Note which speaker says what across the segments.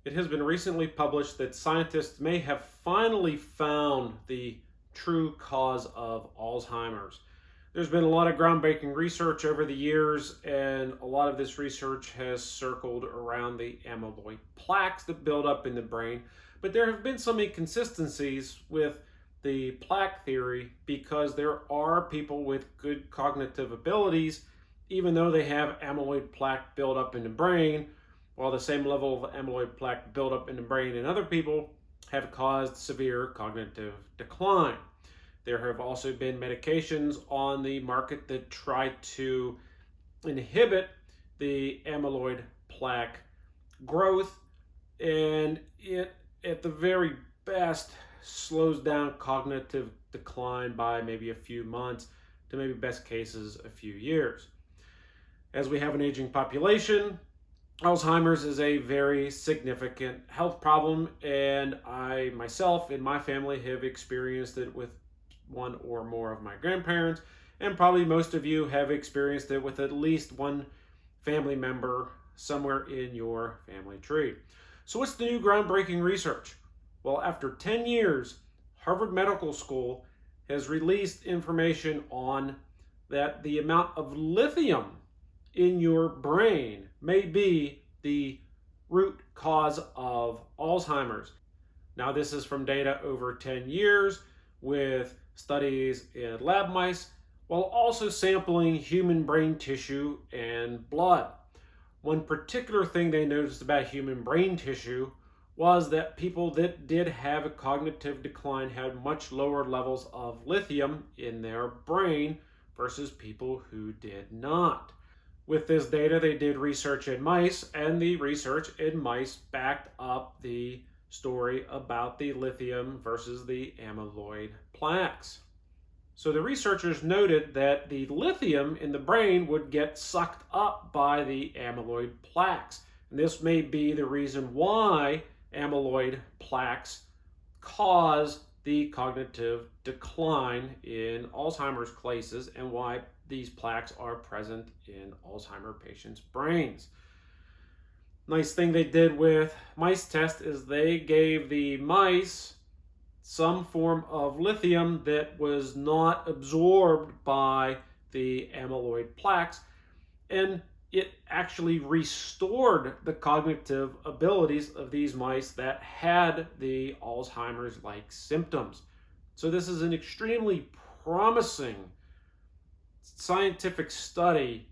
Speaker 1: It has been recently published that scientists may have finally found the true cause of Alzheimer's. There's been a lot of groundbreaking research over the years, and a lot of this research has circled around the amyloid plaques that build up in the brain. But there have been some inconsistencies with the plaque theory because there are people with good cognitive abilities, even though they have amyloid plaque build up in the brain, while the same level of amyloid plaque buildup in the brain in other people have caused severe cognitive decline. There have also been medications on the market that try to inhibit the amyloid plaque growth, and it, at the very best, slows down cognitive decline by maybe a few months to maybe best cases a few years. As we have an aging population, Alzheimer's is a very significant health problem, and I myself and my family have experienced it with one or more of my grandparents, and probably most of you have experienced it with at least one family member somewhere in your family tree. So what's the new groundbreaking research? Well, after 10 years, Harvard Medical School has released information on that the amount of lithium in your brain may be the root cause of Alzheimer's. Now, this is from data over 10 years with studies in lab mice, while also sampling human brain tissue and blood. One particular thing they noticed about human brain tissue was that people that did have a cognitive decline had much lower levels of lithium in their brain versus people who did not. With this data, they did research in mice, and the research in mice backed up the story about the lithium versus the amyloid plaques. So the researchers noted that the lithium in the brain would get sucked up by the amyloid plaques. And this may be the reason why amyloid plaques cause the cognitive decline in Alzheimer's cases and why these plaques are present in Alzheimer patients' brains. Nice thing they did with mice test is they gave the mice some form of lithium that was not absorbed by the amyloid plaques, and it actually restored the cognitive abilities of these mice that had the Alzheimer's-like symptoms. So this is an extremely promising scientific study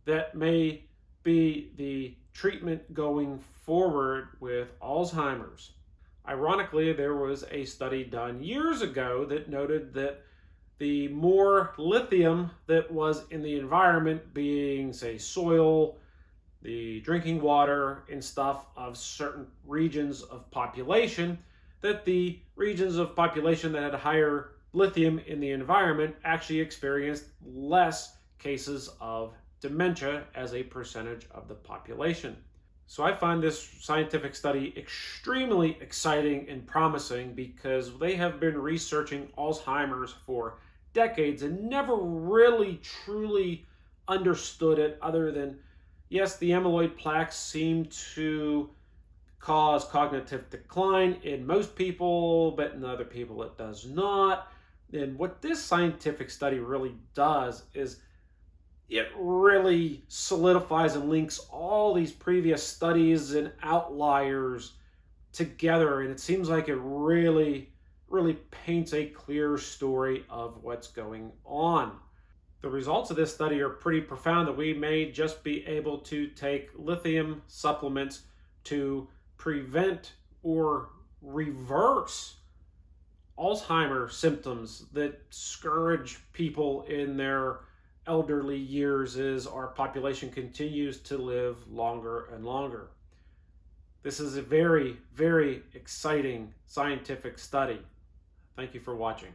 Speaker 1: that may be the treatment going forward with Alzheimer's. Ironically, there was a study done years ago that noted that the more lithium that was in the environment, being, say, soil, the drinking water, and stuff of certain regions of population, that the regions of population that had higher lithium in the environment actually experienced less cases of dementia as a percentage of the population. So I find this scientific study extremely exciting and promising because they have been researching Alzheimer's for decades and never really truly understood it, other than, yes, the amyloid plaques seem to cause cognitive decline in most people, but in other people it does not. And what this scientific study really does is it really solidifies and links all these previous studies and outliers together. And it seems like it really paints a clear story of what's going on. The results of this study are pretty profound, that we may just be able to take lithium supplements to prevent or reverse Alzheimer's symptoms that scourge people in their elderly years as our population continues to live longer and longer. This is a very exciting scientific study. Thank you for watching.